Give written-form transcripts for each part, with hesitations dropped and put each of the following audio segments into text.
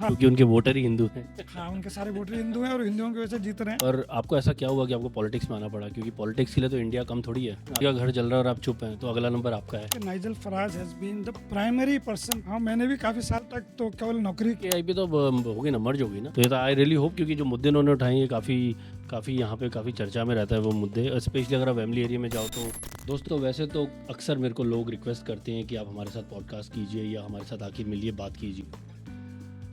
क्योंकि उनके वोटर ही हिंदू हैं। हाँ, उनके सारे वोटर हिंदू हैं और हिंदुओं की वजह से जीत रहे हैं। और आपको ऐसा क्या हुआ कि आपको पॉलिटिक्स में आना पड़ा? क्योंकि पॉलिटिक्स के लिए तो इंडिया कम थोड़ी है। आपका घर जल रहा है और आप चुप हैं, तो अगला नंबर आपका है। Nigel Farage has been the primary person. हाँ, मैंने भी काफी साल तक तो केवल नौकरी की। एआईपी तो होगी ना, मर्ज होगी ना। तो ये तो आई रियली होप, क्योंकि जो मुद्दे उन्होंने उठाए ये काफ़ी यहाँ पे काफ़ी चर्चा में रहता है वो मुद्दे, स्पेशली अगर आप फैमिली एरिया में जाओ तो। दोस्तों, वैसे तो अक्सर मेरे को लोग रिक्वेस्ट करते हैं कि आप हमारे साथ पॉडकास्ट कीजिए या हमारे साथ आके मिलिए, बात कीजिए।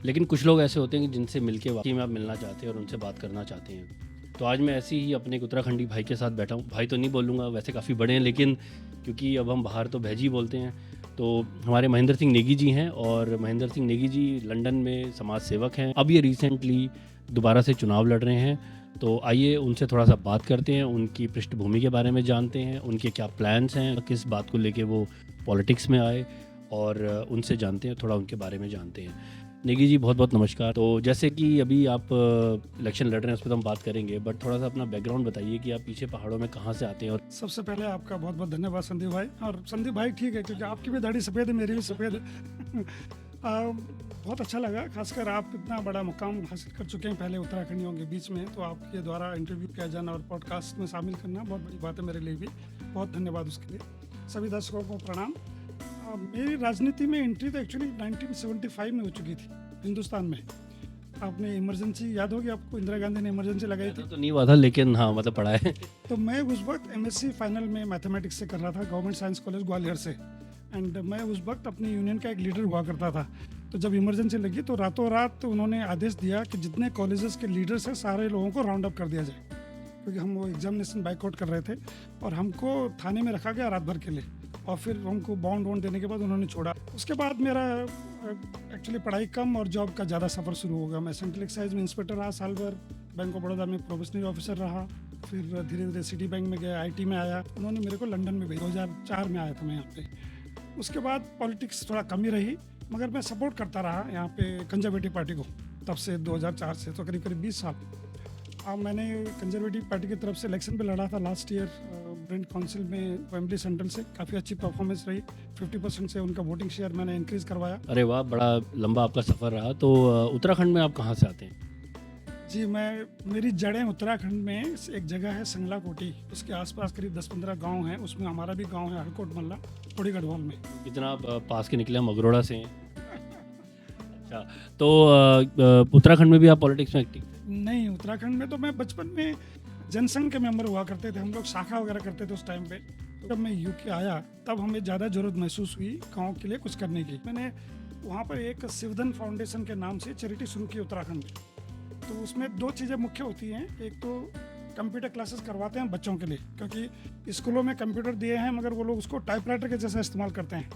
लेकिन कुछ लोग ऐसे होते हैं कि जिनसे मिलके वाकई में आप मिलना चाहते हैं और उनसे बात करना चाहते हैं। तो आज मैं ऐसे ही अपने एक उत्तराखंडी भाई के साथ बैठा हूँ। भाई तो नहीं बोलूँगा, वैसे काफ़ी बड़े हैं, लेकिन क्योंकि अब हम बाहर तो भैजी बोलते हैं। तो हमारे महेंद्र सिंह नेगी जी हैं, और महेंद्र सिंह नेगी जी लंदन में समाज सेवक हैं। अब ये रिसेंटली दोबारा से चुनाव लड़ रहे हैं। तो आइए उनसे थोड़ा सा बात करते हैं, उनकी पृष्ठभूमि के बारे में जानते हैं, उनके क्या प्लान्स हैं, किस बात को लेके वो पॉलिटिक्स में आए, और उनसे जानते हैं, थोड़ा उनके बारे में जानते हैं। नेगी जी, बहुत बहुत नमस्कार। तो जैसे कि अभी आप इलेक्शन लड़ रहे हैं, उस पर तो हम बात करेंगे, बट थोड़ा सा अपना बैकग्राउंड बताइए कि आप पीछे पहाड़ों में कहाँ से आते हैं। और सबसे पहले आपका बहुत बहुत धन्यवाद संदीप भाई। और संदीप भाई ठीक है, क्योंकि आपकी भी दाढ़ी सफ़ेद है, मेरी भी सफ़ेद है। बहुत अच्छा लगा, खासकर आप इतना बड़ा मुकाम हासिल कर चुके हैं पहले उत्तराखंडियों के बीच में। तो आपके द्वारा इंटरव्यू किया जाना और पॉडकास्ट में शामिल करना बहुत बड़ी बात है मेरे लिए भी। बहुत धन्यवाद उसके लिए। सभी दर्शकों को प्रणाम। मेरी राजनीति में एंट्री तो एक्चुअली 1975 में हो चुकी थी हिंदुस्तान में। आपने इमरजेंसी याद होगी आपको, इंदिरा गांधी ने इमरजेंसी लगाई थी। तो नहीं हुआ था, लेकिन हाँ मतलब पढ़ा है। तो मैं उस वक्त एमएससी फाइनल में मैथमेटिक्स से कर रहा था, गवर्नमेंट साइंस कॉलेज ग्वालियर से। एंड मैं उस वक्त अपनी यूनियन का एक लीडर हुआ करता था। तो जब इमरजेंसी लगी तो रातों रात उन्होंने आदेश दिया कि जितने कॉलेजेस के लीडर्स हैं सारे लोगों को राउंड अप कर दिया जाए, क्योंकि हम वो एग्जामिनेशन बाइकआउट कर रहे थे। और हमको थाने में रखा गया रात भर के लिए, और फिर हमको बॉन्ड वॉन्ड देने के बाद उन्होंने छोड़ा। उसके बाद मेरा एक्चुअली पढ़ाई कम और जॉब का ज़्यादा सफ़र शुरू हो गया। मैं सेंट्रल एक्साइज में इंस्पेक्टर रहा साल भर, बैंक ऑफ बड़ौदा में प्रोबेशनरी ऑफिसर रहा, फिर धीरे धीरे सिटी बैंक में गया, आईटी में आया। उन्होंने मेरे को लंदन में भेजा, 2004 में आया था मैं यहाँ पे। उसके बाद पॉलिटिक्स थोड़ा कम ही रही, मगर मैं सपोर्ट करता रहा यहाँ पे कंजर्वेटिव पार्टी को। तब से 2004 से तो करीब करीब 20 साल। अब मैंने कंजर्वेटिव पार्टी की तरफ से इलेक्शन पे लड़ा था लास्ट ईयर ब्रेंट काउंसिल में वेम्बली सेंट्रल से। काफ़ी अच्छी परफॉर्मेंस रही, 50% से उनका वोटिंग शेयर मैंने इंक्रीज़ करवाया। अरे वाह, बड़ा लंबा आपका सफ़र रहा। तो उत्तराखंड में आप कहाँ से आते हैं? जी, मेरी जड़ें उत्तराखंड में एक जगह है संगला कोटी, उसके आसपास करीब 10-15 गांव हैं। उसमें हमारा भी गांव है हरकोट मल्ला, थोड़ी गढ़वाल में। कितना आप पास के निकले, हम अगरोड़ा से हैं। अच्छा, तो उत्तराखंड में भी आप पॉलिटिक्स में एक्टिव? नहीं, उत्तराखंड में तो मैं बचपन में जनसंघ के मेंबर हुआ करते थे, हम लोग शाखा वगैरह करते थे उस टाइम पे। तो जब मैं यूके आया तब हमें ज़्यादा ज़रूरत महसूस हुई गाँव के लिए कुछ करने की। मैंने वहाँ पर एक शिवधन फाउंडेशन के नाम से चैरिटी शुरू की उत्तराखंड में। तो उसमें 2 चीज़ें मुख्य होती हैं। एक तो कंप्यूटर क्लासेस करवाते हैं बच्चों के लिए, क्योंकि स्कूलों में कंप्यूटर दिए हैं मगर वो लोग उसको टाइपराइटर के जैसा इस्तेमाल करते हैं,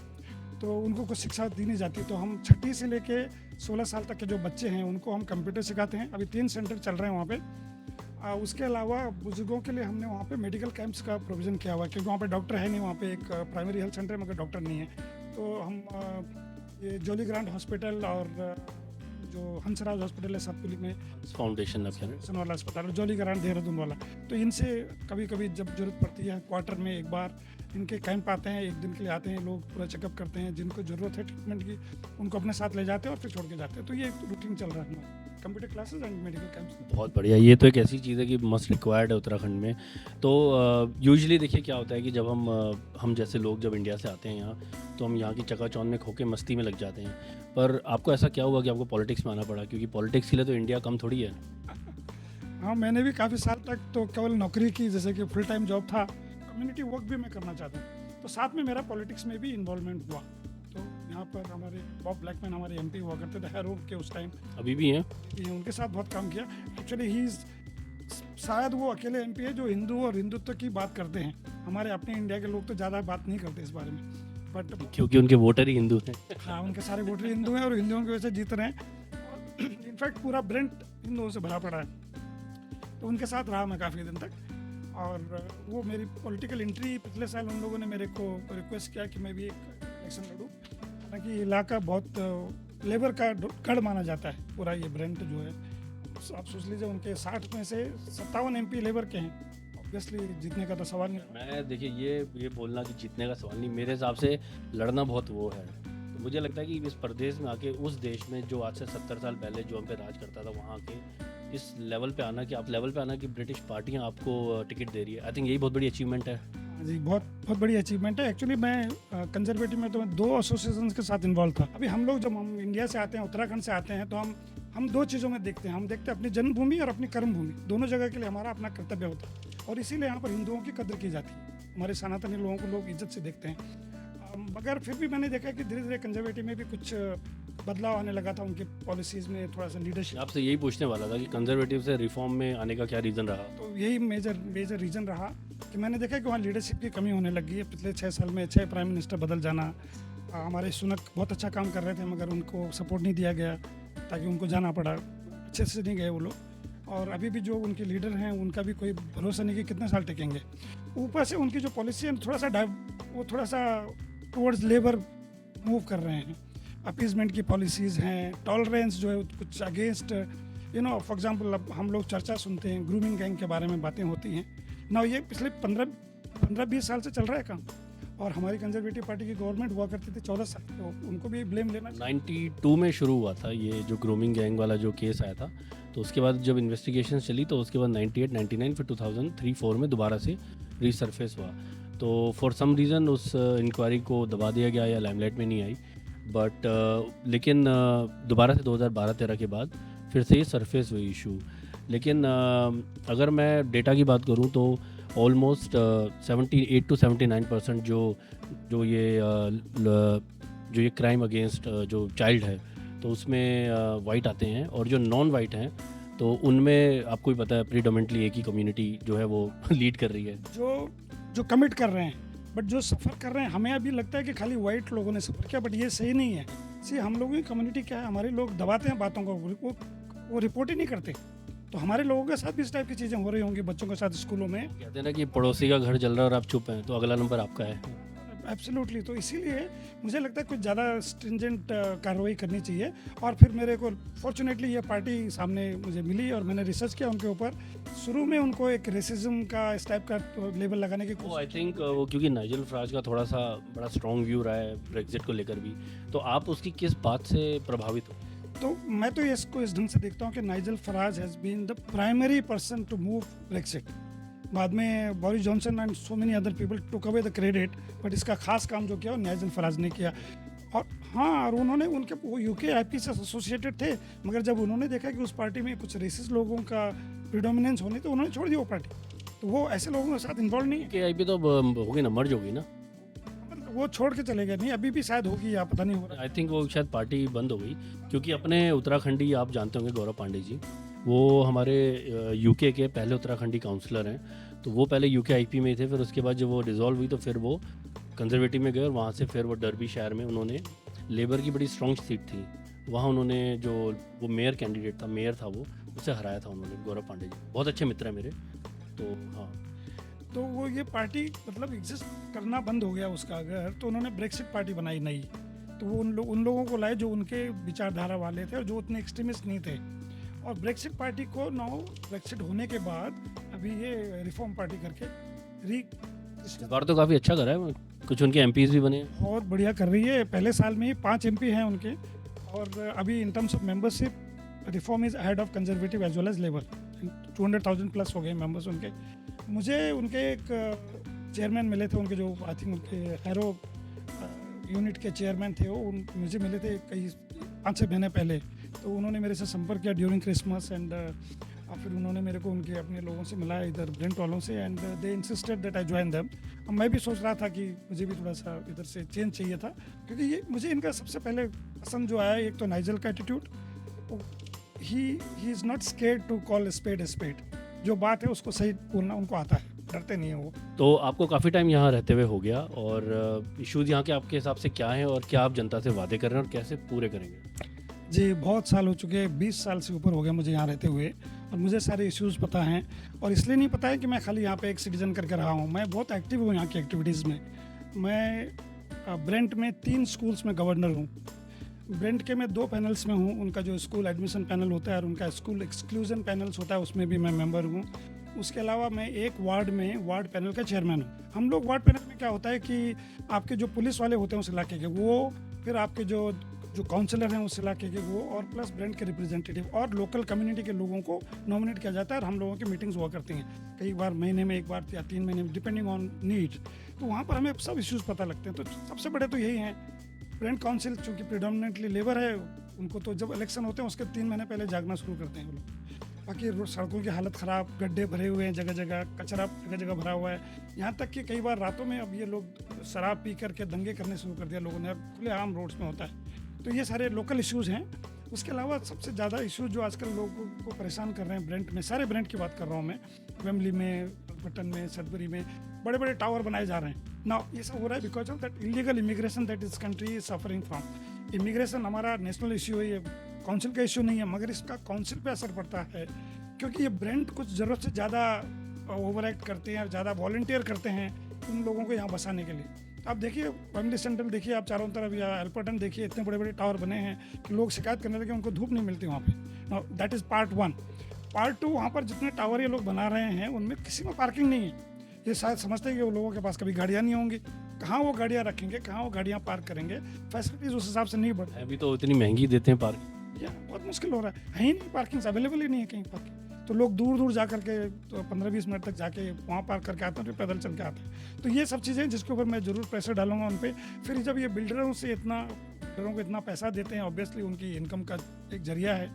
तो उनको कुछ शिक्षा दी नहीं जाती। तो हम 6ठी से लेके 16 साल तक के जो बच्चे हैं उनको हम कंप्यूटर सिखाते हैं। अभी 3 सेंटर चल रहे हैं वहाँ पे। उसके अलावा बुजुर्गों के लिए हमने वहाँ पे मेडिकल कैंप्स का प्रोविज़न किया हुआ है, क्योंकि वहाँ पे डॉक्टर है नहीं। वहाँ पे एक प्राइमरी हेल्थ सेंटर है मगर डॉक्टर नहीं है। तो हम ये जॉली ग्रांट हॉस्पिटल और जो हंसराज हॉस्पिटल है सतपुली में, फाउंडेशन वाला अस्पताल, जॉली ग्रांट देहरादून वाला। तो इनसे कभी कभी जब जरूरत पड़ती है, क्वार्टर में एक बार इनके कैंप आते हैं, 1 दिन के लिए आते हैं लोग, पूरा चेकअप करते हैं। जिनको ज़रूरत है ट्रीटमेंट की उनको अपने साथ ले जाते हैं और फिर छोड़ के जाते हैं। तो ये रूटीन चल रहा है हमारा, computer classes and medical camps. बहुत बढ़िया। ये तो एक ऐसी चीज़ है कि मस्ट रिक्वायर्ड है उत्तराखंड में। तो यूजुअली देखिए क्या होता है कि जब हम जैसे लोग जब इंडिया से आते हैं यहाँ, तो हम यहाँ की चकाचौंध में खोके मस्ती में लग जाते हैं। पर आपको ऐसा क्या हुआ कि आपको पॉलिटिक्स में आना पड़ा? क्योंकि पॉलिटिक्स के लिए तो इंडिया कम थोड़ी है। हाँ, मैंने भी काफ़ी साल तक तो केवल नौकरी की, जैसे कि फुल टाइम जॉब था। कम्युनिटी वर्क भी मैं करना चाहता हूँ, तो साथ में मेरा पॉलिटिक्स में भी इन्वॉल्वमेंट हुआ। तो यहाँ पर हमारे बॉब ब्लैकमैन हमारे एमपी हुआ करते थे हैरोड के उस टाइम, अभी भी हैं? उनके साथ बहुत काम किया। एक्चुअली ही शायद वो अकेले एमपी है जो हिंदू और हिंदुत्व की बात करते हैं। हमारे अपने इंडिया के लोग तो ज़्यादा बात नहीं करते इस बारे में, बट क्योंकि उनके वोटर ही हिंदू हैं। हाँ, उनके सारे वोटर हिंदू हैं और हिंदुओं की वजह से जीत रहे हैं। इनफैक्ट पूरा ब्रेंट हिंदुओं से भरा पड़ा है। तो उनके साथ रहा मैं काफ़ी दिन तक। और वो मेरी पॉलिटिकल एंट्री पिछले साल उन लोगों ने मेरे को रिक्वेस्ट किया कि मैं भी एक इलेक्शन लड़ूँ। हालांकि इलाका बहुत लेबर का गढ़ माना जाता है पूरा ये ब्रेंट जो है। आप सोच लीजिए उनके 60 में से 57 एमपी लेबर के हैं। ऑब्वियसली जीतने का तो सवाल नहीं। मैं देखिए ये बोलना कि जीतने का सवाल नहीं, मेरे हिसाब से लड़ना बहुत वो है। मुझे लगता है कि इस प्रदेश में आके उस देश में जो आज से 70 साल पहले जो हम पे राज करता था वहाँ के इस लेवल पे आना कि आप लेवल पे आना कि ब्रिटिश पार्टियाँ आपको टिकट दे रही है, आई थिंक यही बहुत बड़ी अचीवमेंट है। जी, बहुत बहुत बड़ी अचीवमेंट है। एक्चुअली मैं कंजर्वेटिव में तो मैं 2 एसोसिएशन के साथ इन्वॉल्व था। अभी हम लोग जब हम इंडिया से आते हैं, उत्तराखंड से आते हैं, तो हम 2 चीज़ों में देखते हैं। हम देखते हैं अपनी जन्मभूमि और अपनी कर्मभूमि, दोनों जगह के लिए हमारा अपना कर्तव्य होता है और इसीलिए यहाँ पर हिंदुओं की कद्र की जाती है। हमारे सनातनी लोगों को लोग इज्जत से देखते हैं। मगर फिर भी मैंने देखा कि धीरे धीरे कंजर्वेटिव में भी कुछ बदलाव आने लगा था, उनके पॉलिसीज़ में थोड़ा सा लीडरशिप। आपसे यही पूछने वाला था कि कंजर्वेटिव से रिफॉर्म में आने का क्या रीज़न रहा? तो यही मेजर रीज़न रहा कि मैंने देखा कि वहाँ लीडरशिप की कमी होने लगी है। पिछले 6 साल में 6 प्राइम मिनिस्टर बदल जाना। हमारे सुनक बहुत अच्छा काम कर रहे थे मगर उनको सपोर्ट नहीं दिया गया, ताकि उनको जाना पड़ा। अच्छे से नहीं गए वो लोग। और अभी भी जो उनके लीडर हैं उनका भी कोई भरोसा नहीं कि कितने साल टिकेंगे। ऊपर से उनकी जो पॉलिसी है थोड़ा सा टुवर्ड्स लेबर मूव कर रहे हैं। अपीजमेंट की पॉलिसीज़ हैं, टॉलरेंस जो है कुछ अगेंस्ट फॉर एग्जांपल अब हम लोग चर्चा सुनते हैं, ग्रूमिंग गैंग के बारे में बातें होती हैं ना। ये पिछले 15-20 साल से चल रहा है काम। और हमारी कंजर्वेटिव पार्टी की गवर्नमेंट हुआ करती थी 14 साल, तो उनको भी ब्लेम लेना चाहिए। 92 में शुरू हुआ था ये जो ग्रूमिंग गैंग वाला जो केस आया था, तो उसके बाद जब इन्वेस्टिगेशन चली तो उसके बाद 98, 99 फिर 2003-04 में दोबारा से रीसरफेस हुआ। तो फॉर सम रीज़न उस इंक्वायरी को दबा दिया गया या लाइमलाइट में नहीं आई। बट लेकिन दोबारा से 2012-13 के बाद फिर से ये सरफेस हुई इशू। लेकिन अगर मैं डेटा की बात करूं तो ऑलमोस्ट 78 to 79% जो ये क्राइम अगेंस्ट जो चाइल्ड है तो उसमें वाइट आते हैं, और जो नॉन वाइट हैं तो उनमें आपको ही पता है प्रीडोमिनेटली एक ही कम्युनिटी जो है वो लीड कर रही है। जो कमिट कर रहे हैं, बट जो सफ़र कर रहे हैं, हमें अभी लगता है कि खाली वाइट लोगों ने सफ़र किया, बट ये सही नहीं है। हम लोगों की कम्युनिटी क्या है, हमारे लोग दबाते हैं बातों को, वो रिपोर्ट ही नहीं करते। तो हमारे लोगों के साथ भी इस टाइप की चीज़ें हो रही होंगी बच्चों के साथ स्कूलों में। कहते हैं ना कि पड़ोसी का घर जल रहा है और आप चुप हैं तो अगला नंबर आपका है। एब्सोल्युटली। तो इसीलिए मुझे लगता है कुछ ज़्यादा स्ट्रिंजेंट कार्रवाई करनी चाहिए। और फिर मेरे को फॉर्चुनेटली ये पार्टी सामने मुझे मिली और मैंने रिसर्च किया उनके ऊपर। शुरू में उनको एक रेसिज्म का इस टाइप का लेबल लगाने की आई थिंक वो क्योंकि नाइजल फराज का थोड़ा सा बड़ा स्ट्रॉन्ग व्यू रहा है ब्रेक्जिट को लेकर भी, तो आप उसकी किस बात से प्रभावित हो? तो मैं तो इसको इस ढंग से देखता हूँ कि Nigel Farage has been the primary person to move Brexit. बाद में Boris Johnson and so many other people took away the credit, but इसका खास काम जो किया वो नाइजल फराज ने किया। और हाँ, और उन्होंने वो यूके आईपी से एसोसिएटेड थे, मगर जब उन्होंने देखा कि उस पार्टी में कुछ रेसिस्ट लोगों का प्रिडोमिनेंस होने, तो उन्होंने छोड़ दी वो पार्टी। तो वो ऐसे लोगों के साथ इन्वॉल्व नहीं है। कि आईपी तो होगी ना, मर्ज होगी ना, मतलब वो छोड़ के चले गए। नहीं, अभी भी शायद होगी या पता नहीं हो रहा। आई थिंक वो शायद पार्टी बंद हो गई, क्योंकि अपने उत्तराखंडी आप जानते होंगे गौरव पांडे जी, वो हमारे यूके के पहले उत्तराखंडी काउंसलर हैं। तो वो पहले यूके आईपी में थे, फिर उसके बाद जब वो डिसॉल्व हुई तो फिर वो कंजर्वेटिव में गए और वहाँ से फिर वो डर्बी शहर में उन्होंने लेबर की बड़ी स्ट्रॉन्ग सीट थी, वहाँ उन्होंने जो वो मेयर कैंडिडेट था, मेयर था वो, उसे हराया था उन्होंने, गौरव पांडे जी। बहुत अच्छे मित्र हैं मेरे। तो हाँ, तो वो ये पार्टी मतलब एग्जिस्ट करना बंद हो गया उसका अगर, तो उन्होंने ब्रेक्सिट पार्टी बनाई नई। तो वो उन लोगों को लाए जो उनके विचारधारा वाले थे और जो उतने एक्सट्रीमिस्ट नहीं थे। और ब्रेक्सिट पार्टी को ब्रेक्सिट होने के बाद अभी ये रिफॉर्म पार्टी करके इस बार तो काफ़ी अच्छा करा है, कुछ उनके एमपीज भी बने। बहुत बढ़िया कर रही है। पहले साल में ही 5 एमपी हैं उनके। और अभी in terms of membership reform is ahead of Conservative as well as Labour. 200,000 plus हो गए मेंबर्स उनके। मुझे उनके एक चेयरमैन मिले थे, उनके जो आई थिंक उनके हैरो यूनिट के चेयरमैन थे, वो मुझे मिले थे कई 5-6 महीने पहले। तो उन्होंने मेरे से संपर्क किया ड्यूरिंग क्रिसमस एंड फिर उन्होंने मेरे को उनके अपने लोगों से मिलाया इधर ब्रेंट वालों से, and they insisted that I join them. अब मैं भी सोच रहा था कि मुझे भी थोड़ा सा इधर से चेंज चाहिए था, क्योंकि ये मुझे इनका सबसे पहले पसंद जो आया, एक तो नाइजल का attitude. He is not scared to call spade a spade. जो बात है उसको सही बोलना उनको आता है, डरते नहीं है वो। तो आपको काफ़ी टाइम यहाँ रहते हुए हो गया, और इश्यूज़ यहाँ के आपके हिसाब से क्या हैं और क्या आप जनता से वादे कर रहे हैं और कैसे पूरे करेंगे? जी, बहुत साल हो चुके हैं, 20 साल से ऊपर हो गया मुझे यहाँ रहते हुए, और मुझे सारे इश्यूज़ पता हैं। और इसलिए नहीं पता है कि मैं खाली यहाँ पे एक सिटीज़न करके रहा हूँ, मैं बहुत एक्टिव हूँ यहाँ की एक्टिविटीज़ में। मैं ब्रेंट में 3 स्कूल्स में गवर्नर हूँ। ब्रेंट के मैं 2 पैनल्स में हूँ, उनका जो स्कूल एडमिशन पैनल होता है और उनका स्कूल एक्सक्लूजन पैनल्स होता है, उसमें भी मैं मेंबर हूँ। उसके अलावा मैं एक वार्ड में वार्ड पैनल का चेयरमैन हूँ। हम लोग वार्ड पैनल में क्या होता है कि आपके जो पुलिस वाले होते हैं उस इलाके के, वो फिर आपके जो जो काउंसलर हैं उस इलाके के वो, और प्लस ब्रांड के रिप्रेजेंटेटिव और लोकल कम्युनिटी के लोगों को नॉमिनेट किया जाता है, और हम लोगों की मीटिंग्स हुआ करती हैं कई बार महीने में एक बार या 3 महीने में, डिपेंडिंग ऑन नीड। तो वहाँ पर हमें सब इश्यूज़ पता लगते हैं। तो सबसे बड़े तो यही हैं, ब्रांड काउंसिल चूँकि प्रिडोमिनेटली लेबर है, उनको तो जब इलेक्शन होते हैं उसके 3 महीने पहले जागना शुरू करते हैं वो लोग। बाकी सड़कों की हालत ख़राब, गड्ढे भरे हुए हैं जगह जगह, कचरा जगह जगह भरा हुआ है, यहाँ तक कि कई बार रातों में अब ये लोग शराब पी करके दंगे करने शुरू कर दिया लोगों ने, अब खुलेआम रोड्स में होता है। तो ये सारे लोकल इश्यूज़ हैं। उसके अलावा सबसे ज़्यादा इश्यूज जो आजकल लोगों को परेशान कर रहे हैं ब्रांड में, सारे ब्रांड की बात कर रहा हूँ मैं, वेम्बली में, बटन में, सडबरी में बड़े बड़े टावर बनाए जा रहे हैं ना। ये सब हो रहा है because of that illegal immigration that this country is suffering from. Immigration हमारा नेशनल इश्यू है, ये काउंसिल का इश्यू नहीं है, मगर इसका काउंसिल पे असर पड़ता है क्योंकि ये ब्रांड कुछ ज़रूरत से ज़्यादा ओवर एक्ट करते हैं, ज़्यादा वॉलंटियर करते हैं उन लोगों को यहाँ बसाने के लिए। आप देखिए वेम्बली सेंट्रल देखिए, आप चारों तरफ, या एल्पर्टन देखिए, इतने बड़े बड़े टावर बने हैं कि लोग शिकायत करने लगे उनको धूप नहीं मिलती वहाँ पे। That is part 1। पार्ट 2, वहाँ पर जितने टावर ये लोग बना रहे हैं उनमें किसी में पार्किंग नहीं है। ये शायद समझते हैं कि वो लोगों के पास कभी गाड़ियाँ नहीं होंगी, कहाँ वो गाड़ियाँ रखेंगे, कहाँ वो गाड़ियाँ पार्क करेंगे, फैसिलिटीज़ उस हिसाब से नहीं बढ़। अभी तो इतनी महंगी देते हैं पार्क, या बहुत मुश्किल हो रहा है ही नहीं, पार्किंग अवेलेबल ही नहीं है कहीं पार्किंग। तो लोग दूर दूर जा करके तो 15-20 मिनट तक जाके वहाँ पार्क करके आते हैं, फिर पैदल चल के आते हैं। तो ये सब चीज़ें जिसके ऊपर मैं ज़रूर प्रेशर डालूंगा उन पर। फिर जब ये बिल्डरों को इतना पैसा देते हैं, ऑब्वियसली उनकी इनकम का एक जरिया है,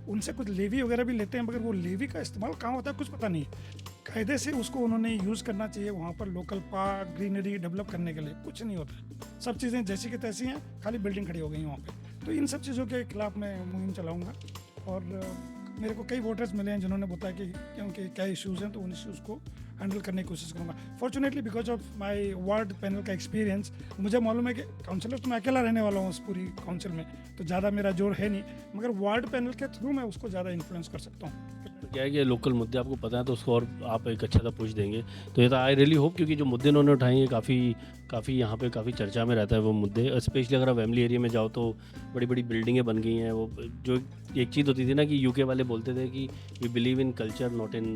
उनसे कुछ लेवी वगैरह भी लेते हैं, मगर वो लेवी का इस्तेमाल कहाँ होता है कुछ पता नहीं है। कायदे से उसको उन्होंने यूज़ करना चाहिए वहाँ पर लोकल पार्क, ग्रीनरी डेवलप करने के लिए, कुछ नहीं होता है। सब चीज़ें जैसी की तैसी हैं, खाली बिल्डिंग खड़ी हो गई वहाँ पे। तो इन सब चीज़ों के खिलाफ मैं मुहिम चलाऊँगा, और मेरे को कई वोटर्स मिले हैं जिन्होंने बताया कि उनके क्या इश्यूज़ हैं, तो उन इश्यूज़ को हैंडल करने की कोशिश करूँगा। Fortunately because of my ward panel का एक्सपीरियंस, मुझे मालूम है कि काउंसलर तो मैं अकेला रहने वाला हूँ उस पूरी काउंसिल में, तो ज़्यादा मेरा जोर है नहीं, मगर वार्ड पैनल के थ्रू मैं उसको ज़्यादा इन्फ्लुएंस कर सकता हूँ। क्या है कि लोकल मुद्दे आपको पता है तो उसको और आप एक अच्छा सा पुश देंगे। तो ये तो आई रियली होप, क्योंकि जो मुद्दे इन्होंने उठाए हैं काफ़ी यहाँ पे काफ़ी चर्चा में रहता है वो मुद्दे। स्पेशली अगर आप वेम्बली एरिया में जाओ तो बड़ी बड़ी बिल्डिंगें बन गई हैं। वो जो एक चीज़ होती थी ना कि यूके वाले बोलते थे कि we believe in culture not in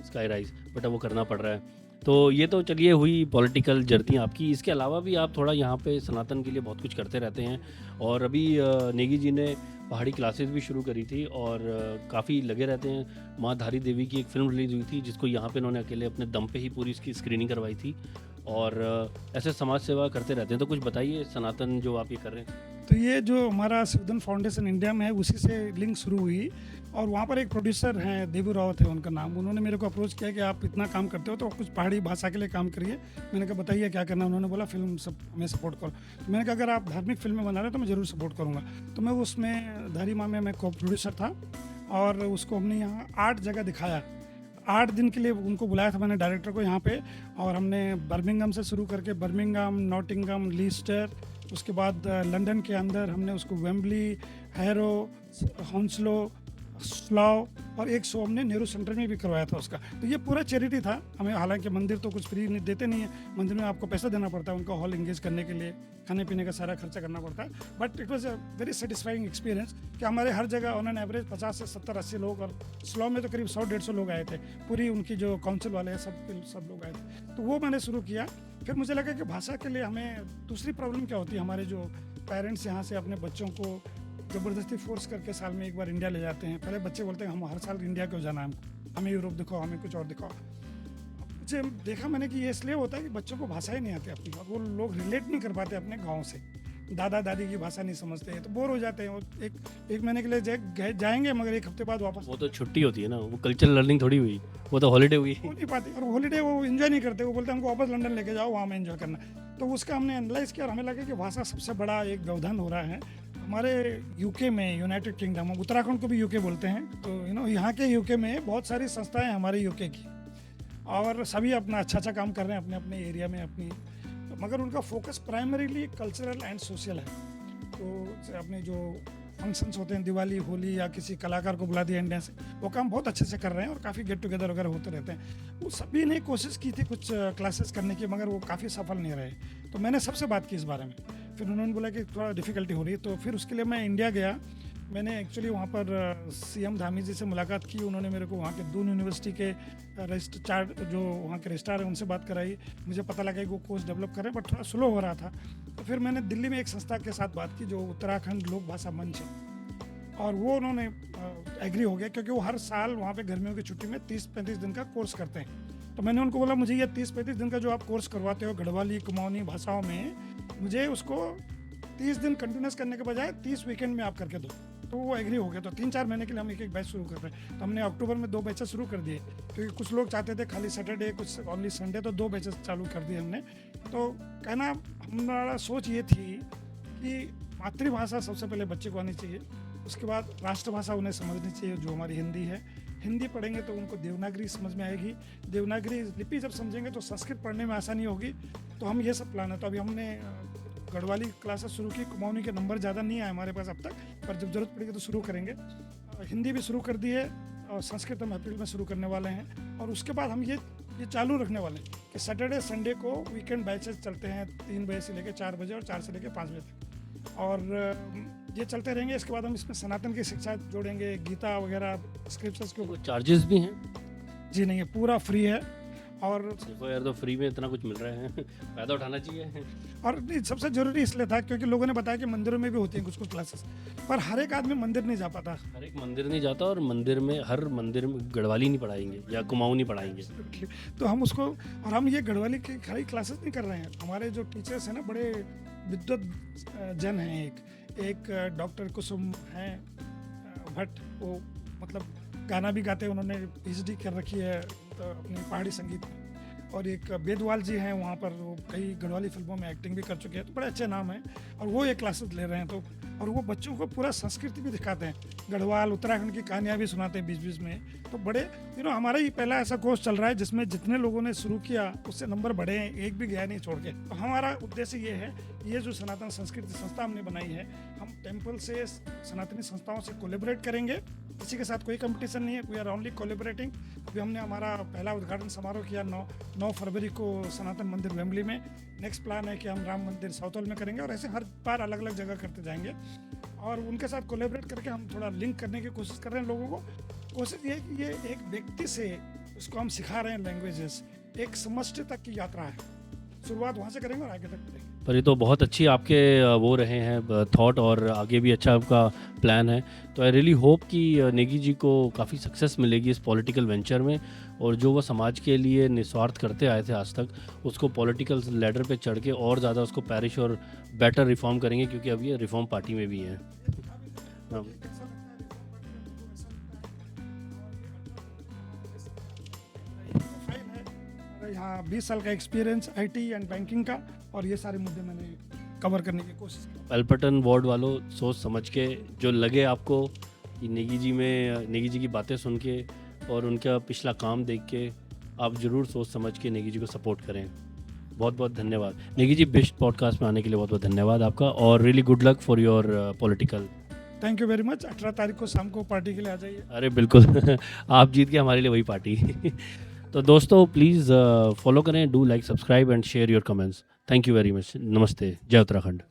sky rise, but अब वो करना पड़ रहा है। तो ये तो चलिए हुई पॉलिटिकल जर्नी आपकी। इसके अलावा भी आप थोड़ा यहाँ पे सनातन के लिए बहुत कुछ करते रहते हैं, और अभी नेगी जी ने पहाड़ी क्लासेस भी शुरू करी थी और काफ़ी लगे रहते हैं। माँ धारी देवी की एक फ़िल्म रिलीज़ हुई थी जिसको यहाँ पे इन्होंने अकेले अपने दम पे ही पूरी इसकी स्क्रीनिंग करवाई थी, और ऐसे समाज सेवा करते रहते हैं। तो कुछ बताइए सनातन जो आप ये कर रहे हैं। तो ये जो हमारा सिवधन फाउंडेशन इंडिया में है, उसी से लिंक शुरू हुई, और वहाँ पर एक प्रोड्यूसर हैं, देवू रावत है उनका नाम। उन्होंने मेरे को अप्रोच किया कि आप इतना काम करते हो तो कुछ पहाड़ी भाषा के लिए काम करिए। मैंने कहा बताइए क्या करना है। उन्होंने बोला फिल्म सब हमें सपोर्ट करो। तो मैंने कहा अगर आप धार्मिक फिल्में बना रहे हैं तो मैं ज़रूर सपोर्ट करूँगा। तो मैं उसमें धारी माँ में मैं को प्रोड्यूसर था, और उसको हमने यहाँ 8 जगह दिखाया। 8 दिन के लिए उनको बुलाया था मैंने, डायरेक्टर को यहाँ पे, और हमने बर्मिंघम से शुरू करके बर्मिंघम, नॉटिंघम, लीस्टर, उसके बाद लंदन के अंदर हमने उसको वेम्बली, हैरो, हॉन्सलो, स्लॉव, और एक शो हमने नेहरू सेंटर में भी करवाया था उसका। तो ये पूरा चैरिटी था। हमें हालांकि मंदिर तो कुछ फ्री नहीं देते नहीं है, मंदिर में आपको पैसा देना पड़ता है, उनका हॉल एंगेज करने के लिए खाने पीने का सारा खर्चा करना पड़ता है। But it was a very satisfying experience कि हमारे हर जगह ऑन एन एवरेज 50 से 70-80 लोग, और स्लॉव में तो करीब 100-150 लोग आए थे। पूरी उनकी जो काउंसिल वाले हैं सब लोग आए थे। तो वो मैंने शुरू किया। फिर मुझे लगा कि भाषा के लिए हमें दूसरी प्रॉब्लम क्या होती है, हमारे जो पेरेंट्स यहाँ से अपने बच्चों को ज़बरदस्ती फोर्स करके साल में एक बार इंडिया ले जाते हैं। पहले बच्चे बोलते हैं हम हर साल इंडिया क्यों जाना है, हमें यूरोप दिखाओ, हमें कुछ और दिखाओ। मुझे देखा मैंने कि ये इसलिए होता है कि बच्चों को भाषा ही नहीं आती अपनी, वो लोग रिलेट नहीं कर पाते अपने गाँव से, दादा दादी की भाषा नहीं समझते हैं, तो बोर हो जाते हैं। वो एक महीने के लिए जाएंगे, मगर एक हफ्ते बाद वापस। वो तो छुट्टी होती है ना, वो कल्चरल लर्निंग थोड़ी हुई, वो तो हॉलीडे हुई। हो नहीं पाती, और हॉलीडे वो एंजॉय नहीं करते। वो बोलते हैं हमको वापस लंदन लेके जाओ, वहाँ में एंजॉय करना। तो उसका हमने एनालाइज किया और हमें लगा कि भाषा सबसे बड़ा एक व्यवधान हो रहा है हमारे यूके में, यूनाइटेड किंगडम। उत्तराखंड को भी यूके बोलते हैं। तो यहाँ के यूके में बहुत सारी संस्थाएं हमारे यूके की, और सभी अपना अच्छा काम कर रहे हैं अपने अपने एरिया में अपनी, मगर उनका focus primarily cultural and social है। तो अपने जो फंक्शंस होते हैं, दिवाली, होली, या किसी कलाकार को बुला दिया इंडिया से, वो काम बहुत अच्छे से कर रहे हैं, और काफ़ी गेट टुगेदर वगैरह होते रहते हैं। वो सभी ने कोशिश की थी कुछ क्लासेस करने की, मगर वो काफ़ी सफल नहीं रहे। तो मैंने सबसे बात की इस बारे में। फिर उन्होंने बोला कि थोड़ा डिफ़िकल्टी हो रही है। तो फिर उसके लिए मैं इंडिया गया, मैंने एक्चुअली वहाँ पर सीएम धामी जी से मुलाकात की। उन्होंने मेरे को वहाँ के दून यूनिवर्सिटी के रजिस्ट्रार जो वहाँ के रजिस्ट्रार हैं उनसे बात कराई। मुझे पता लगा कि वो कोर्स डेवलप कर रहे हैं बट थोड़ा स्लो हो रहा था। तो फिर मैंने दिल्ली में एक संस्था के साथ बात की जो उत्तराखंड लोक भाषा मंच है, और वो उन्होंने एग्री हो गया क्योंकि वो हर साल वहाँ पे गर्मियों की छुट्टी में 30-35 दिन का कोर्स करते हैं। तो मैंने उनको बोला मुझे ये 30-35 दिन का जो आप कोर्स करवाते हो गढ़वाली कुमाऊनी भाषाओं में, मुझे उसको 30 दिन कंटिन्यूस करने के बजाय 30 वीकेंड में आप करके दो। तो वो एग्री हो गया। तो 3-4 महीने के लिए हम एक बैच शुरू कर रहे हैं। तो हमने अक्टूबर में 2 बैचेस शुरू कर दिए क्योंकि कुछ लोग चाहते थे खाली सैटरडे, कुछ ओनली संडे, तो 2 बैचेस चालू कर दिए हमने। तो कहना हमारा सोच ये थी कि मातृभाषा सबसे पहले बच्चे को आनी चाहिए, उसके बाद राष्ट्रभाषा उन्हें समझनी चाहिए जो हमारी हिंदी है। हिंदी पढ़ेंगे तो उनको देवनागरी समझ में आएगी, देवनागरी लिपि जब समझेंगे तो संस्कृत पढ़ने में आसानी होगी। तो हम ये सब प्लान है। तो अभी हमने गढ़वाली क्लासेस शुरू की। कुमाऊनी के नंबर ज़्यादा नहीं आए हमारे पास अब तक, पर जब ज़रूरत पड़ेगी तो शुरू करेंगे। हिंदी भी शुरू कर दी है और संस्कृत हम अप्रैल में शुरू करने वाले हैं। और उसके बाद हम ये चालू रखने वाले हैं कि सैटरडे संडे को वीकेंड बैचेस चलते हैं 3 बजे से लेकर 4 बजे और 4 से लेकर 5 बजे तक, और ये चलते रहेंगे। इसके बाद हम इसमें सनातन की शिक्षा जोड़ेंगे, गीता वगैरह स्क्रिप्चर्स के ऊपर। चार्जेस भी हैं? जी नहीं, ये पूरा फ्री है। और देखो यार, तो फ्री में इतना कुछ मिल रहा है, फ़ायदा उठाना चाहिए। और नहीं, सबसे ज़रूरी इसलिए था क्योंकि लोगों ने बताया कि मंदिरों में भी होती हैं कुछ कुछ क्लासेस, पर हर एक आदमी मंदिर नहीं जा पाता। हर एक मंदिर नहीं जाता, और मंदिर में हर मंदिर में गढ़वाली नहीं पढ़ाएंगे या कुमाऊनी पढ़ाएंगे। तो हम उसको, और हम ये गढ़वाली की खाली क्लासेस नहीं कर रहे हैं। हमारे जो टीचर्स हैं ना, बड़े विद्वत जन हैं। एक डॉक्टर कुसुम हैं भट्ट, वो मतलब गाना भी गाते हैं, उन्होंने PhD कर रखी है तो अपनी पहाड़ी संगीत में। और एक बेदवाल जी हैं, वहाँ पर वो कई गढ़वाली फिल्मों में एक्टिंग भी कर चुके हैं, तो बड़े अच्छे नाम हैं। और वो ये क्लासेस ले रहे हैं। तो और वो बच्चों को पूरा संस्कृति भी दिखाते हैं, गढ़वाल उत्तराखंड की कहानियाँ भी सुनाते हैं बीच बीच में। तो बड़े हमारा ही पहला ऐसा कोर्स चल रहा है जिसमें जितने लोगों ने शुरू किया उससे नंबर बढ़े हैं, एक भी गया नहीं छोड़ के। तो हमारा उद्देश्य ये है, ये जो सनातन संस्कृति संस्था हमने बनाई है, हम टेम्पल से सनातनी संस्थाओं से कोलेबरेट करेंगे। किसी के साथ कोई कंपटीशन नहीं है, वी आर ओनली कोलेबरेटिंग। अभी हमने हमारा पहला उद्घाटन समारोह किया 9 फरवरी को सनातन मंदिर वेम्बली में। नेक्स्ट प्लान है कि हम राम मंदिर साउथ हॉल में करेंगे, और ऐसे हर बार अलग अलग जगह करते जाएंगे। और उनके साथ कोलेबरेट करके हम थोड़ा लिंक करने की कोशिश कर रहे हैं लोगों को। कोशिश ये है कि ये एक व्यक्ति से उसको हम सिखा रहे हैं लैंग्वेजेस, एक समष्टि तक की यात्रा है। शुरुआत वहाँ से करेंगे और आगे तक बढ़ेंगे। पर ये तो बहुत अच्छी आपके वो रहे हैं थॉट, और आगे भी अच्छा आपका प्लान है। तो आई रियली होप कि नेगी जी को काफ़ी सक्सेस मिलेगी इस पॉलिटिकल वेंचर में, और जो वो समाज के लिए निस्वार्थ करते आए थे आज तक, उसको पॉलिटिकल लेडर पे चढ़ के और ज़्यादा उसको पैरिश और बेटर रिफॉर्म करेंगे, क्योंकि अब ये रिफॉर्म पार्टी में भी हैं। यहाँ 20 साल का एक्सपीरियंस IT एंड बैंकिंग का, और ये सारे मुद्दे मैंने कवर करने की कोशिश की। पलपटन वार्ड वालों, सोच समझ के जो लगे आपको कि नेगी जी की बातें सुन के और उनका पिछला काम देख के, आप ज़रूर सोच समझ के नेगी जी को सपोर्ट करें। बहुत बहुत धन्यवाद नेगी जी, बेस्ट पॉडकास्ट में आने के लिए बहुत बहुत धन्यवाद आपका, और really good luck for your political. Thank you very much. 18 तारीख को शाम को पार्टी के लिए आ जाइए। अरे बिल्कुल आप जीत के हमारे लिए वही पार्टी। तो दोस्तों प्लीज़ फॉलो करें, do like, subscribe and share your comments. Thank you very much. नमस्ते, जय उत्तराखंड।